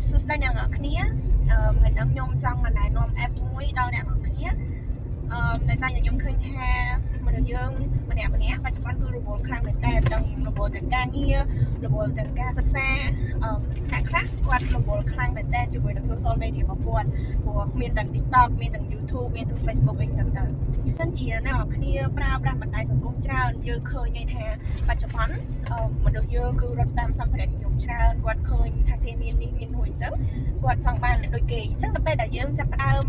សួស្តីអ្នកនរគ្នាថ្ងៃនេះខ្ញុំចង់មកណែនាំ app មួយដល់អ្នកនរគ្នាដោយសារខ្ញុំឃើញថាមនុស្សយើងម្នាក់បច្ចុប្បន្នគឺរវល់ខ្លាំងមែនតើទាំងរវល់ទាំងការងាររវល់ទាំងការសិក្សាអ្នកខ្លះគាត់រវល់ខ្លាំងមែនតើជាមួយនឹង social media របស់គាត់ព្រោះមានទាំង TikTok មានទាំង YouTube មានទាំង Facebook អីចឹងទៅចឹងជាអ្នកនរគ្នាប្រើប្រាស់បណ្ដាញសង្គមច្រើនយើងឃើញថាបច្ចុប្បន្នមនុស្សយើងគឺរត់តាមសម្ភារៈនិយមច្រើនគាត់ឃើញថាគេមាននេះមាននោះអញ្ចឹងគាត់ចង់បានដូចគេអញ្ចឹងដល់ពេលដែលយើងចាប់ផ្ដើម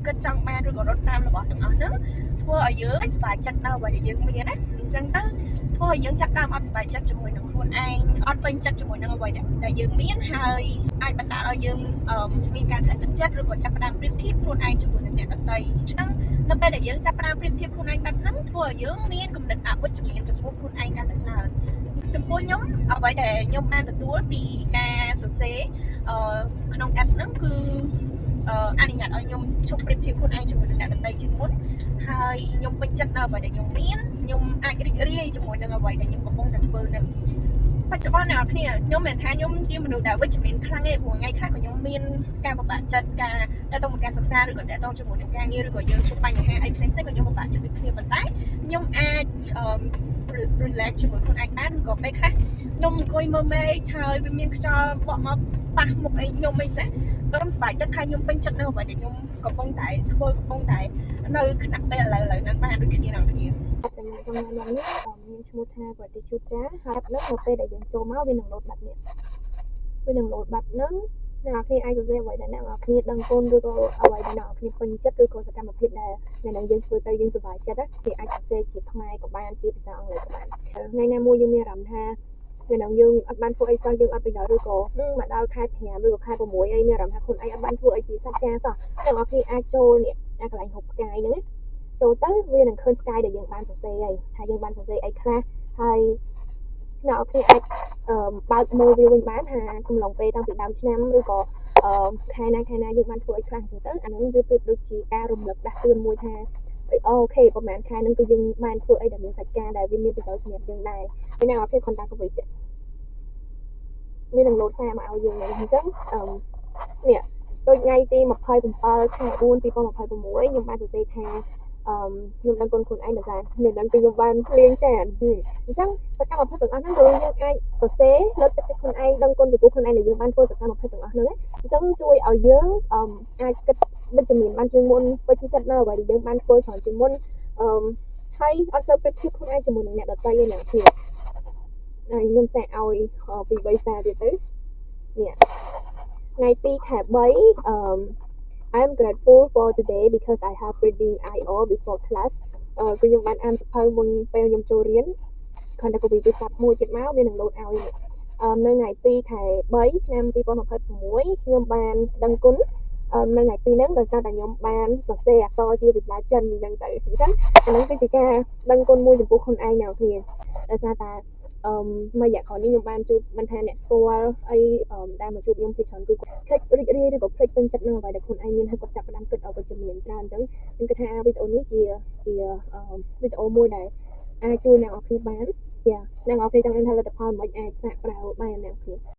គិតចង់បានឬក៏រត់តាមរបស់ទាំងអស់ហ្នឹងធ្វើឲ្យយើងសប្បាយចិត្តនៅអ្វីដែលយើងមានណាអញ្ចឹងទៅធ្វើឲ្យយើងចាប់ផ្ដើមអត់សប្បាយចិត្តជាមួយនឹងខ្លួនឯងអត់ពេញចិត្តជាមួយនឹងអ្វីដែលយើងមានហើយអាចបណ្ដាលឲ្យយើងមានការធ្លាក់ទឹកចិត្តឬក៏ចាប់ផ្ដើមប្រៀបធៀបខ្លួនឯងជាមួយនឹងអ្នកដទៃអញ្ចឹងនៅពេលដែលយើងចាប់ផ្ដើមប្រៀបធៀបខ្លួនឯងបែបហ្នឹងធ្វើឲ្យយើងមានគំនិតអវិជ្ជមានចំពោះខ្លួនឯងកាន់តែច្រើនចំពោះខ្ញុំអ្វីដែលខ្ញុំបានទទួលពីការសរសេរក្នុង app ហ្នឹងគឺអនុញ្ញាតឲ្យខ្ញុំឈប់ប្រៀបធៀបខ្លួនឯងជាមួយនឹងអ្នកដទៃជាងមុនហើយខ្ញុំពេញចិត្តនៅអ្វីដែលខ្ញុំមានខ្ញុំអាចរីករាយជាមួយនឹងអ្វីដែលខ្ញុំកំពុងតែធ្វើនឹងបច្ចុប្បន្នអ្នកនរគ្នាខ្ញុំមិនថាខ្ញុំជាមនុស្សដែលវិជ្ជមានខ្លាំងទេព្រោះថ្ងៃខ្លះក៏ខ្ញុំមានការពិបាកចិត្តការតើតើមកការសិក្សាឬក៏តើតើជាមួយនឹងការងារឬក៏យើងជួបបញ្ហាអីផ្សេងៗក៏ខ្ញុំពិបាកចិត្តដូចគ្នាប៉ុន្តែខ្ញុំអាចrelax ជាមួយខ្លួនឯងបានក៏ពេលខ្លះខ្ញុំអង្គុយមើលមេឃហើយវាមានខ្យល់បក់មកប៉ះមុខអីខ្ញុំអីចឹងខ្ញុំសប្បាយចិត្តថាខ្ញុំពេញចិត្តនៅអ្វីដែលខ្ញុំកំពុងតែធ្វើកំពុងតែនៅខណៈពេលឥឡូវហ្នឹងបានដូចគ្នានឹងគ្នាតែខ្ញុំចង់ញ៉ាំនេះមានឈ្មោះថា Gratitude Jar ហើយនៅពេលដែលយើងចូលមកវានឹងលោតបាត់នេះវានឹងលោតបាត់ហ្នឹងអ្នកនរគ្នាអាចសរសេរអ្វីដែលអ្នកនរគ្នាដឹងគុណឬក៏អ្វីដែលអ្នកនរគ្នាពេញចិត្តឬក៏សកម្មភាពដែលនៅយើងធ្វើទៅយើងសប្បាយចិត្តគេអាចសរសេរជាខ្មែរក៏បានជាភាសាអង់គ្លេសក៏បានថ្ងៃណាមួយយើងមានអារម្មណ៍ថាយើងអត់បានធ្វើអីសោះយើងអត់ប្រយោជន៍ឬក៏មកដល់ខែ5ឬក៏ខែ6អីមានអារម្មណ៍ថាខ្លួនឯងអត់បានធ្វើអីជាសច្ចការសោះអ្នកនរគ្នាអាចចូលនេះអាកន្លែងហូបផ្កាយហ្នឹងចូលទៅវានឹងឃើញផ្កាយដែលយើងបានសរសេរហើយថាយើងបានសរសេរអីខ្លះហើយអ្នកនរគ្នាអាចបើកមើលវាវិញបានថាកំឡុងពេលតាំងពីដើមឆ្នាំឬក៏ខែណាយើងបានធ្វើអីខ្លះអញ្ចឹងទៅអាហ្នឹងវាប្រៀបដូចជាការរំលឹកដាស់តឿនមួយថាអូខេប្រហែលខែហ្នឹងគឺយើងបានធ្វើអីដែលមានសច្ចការដែលវាមានប្រយោជន៍សម្រាប់យើងដែរហើយអ្នកនរគ្នាគាត់តាំងទៅវិញវានឹងលោតសារមកឲ្យយើងអញ្ចឹងនេះដូចថ្ងៃទី27ខែ4 2026ខ្ញុំបានសរសេរថាខ្ញុំដឹងគុណខ្លួនឯងដោយសារខ្ញុំដឹងពីខ្ញុំបានលៀងចានអញ្ចឹងសកម្មភាពទាំងអស់ហ្នឹងគឺយើងអាចសរសេរលើកទឹកចិត្តខ្លួនឯងដឹងគុណចំពោះខ្លួនឯងដែលយើងបានធ្វើសកម្មភាពទាំងអស់ហ្នឹងអញ្ចឹងជួយឲ្យយើងអាចគិតវិជ្ជមានបានជាងមុនពេញចិត្តនៅអ្វីដែលយើងបានធ្វើច្រើនជាងមុនហើយអត់ទៅប្រៀបធៀបខ្លួនឯងជាមួយនឹងអ្នកដទៃឯណាទៀតហើយខ្ញុំសាកឲ្យពី3សារទៀតទៅនេះថ្ងៃ2ខែ3 I'm grateful for today because I have reading IO before class គឺខ្ញុំបានអានសៀវភៅមុនពេលខ្ញុំចូលរៀនគ្រាន់តែ copy ពីសាប់មួយទៀតមកវានឹង load ឲ្យនៅថ្ងៃ2ខែ3ឆ្នាំ2026ខ្ញុំបានដឹងគុណនៅថ្ងៃ2ហ្នឹងដោយសារតែខ្ញុំបានសរសេរអក្សរជាភាសាចិនអញ្ចឹងទៅអញ្ចឹងអាហ្នឹងគឺជាការដឹងគុណមួយចំពោះខ្លួនឯងអ្នកគ្នាដោយសារតែមួយរយៈក្រោយនេះខ្ញុំបានជួបមិនថាអ្នកស្គាល់អីដែលមកជួបខ្ញុំពីច្រើនគឺគាត់ភ្លេចរីករាយឬក៏ភ្លេចពេញចិត្តនឹងអ្វីដែលខ្លួនឯងមានហើយគាត់ចាប់ផ្ដើមគិតឲ្យវិជ្ជមានច្រើនអញ្ចឹងខ្ញុំគិតថាវីដេអូនេះជាវីដេអូមួយដែលអាចជួយអ្នកនរគ្នាបានអ្នកនរគ្នាចង់ដឹងថាលទ្ធផលមិនអាចសាកប្រើបានអ្នកនរគ្នា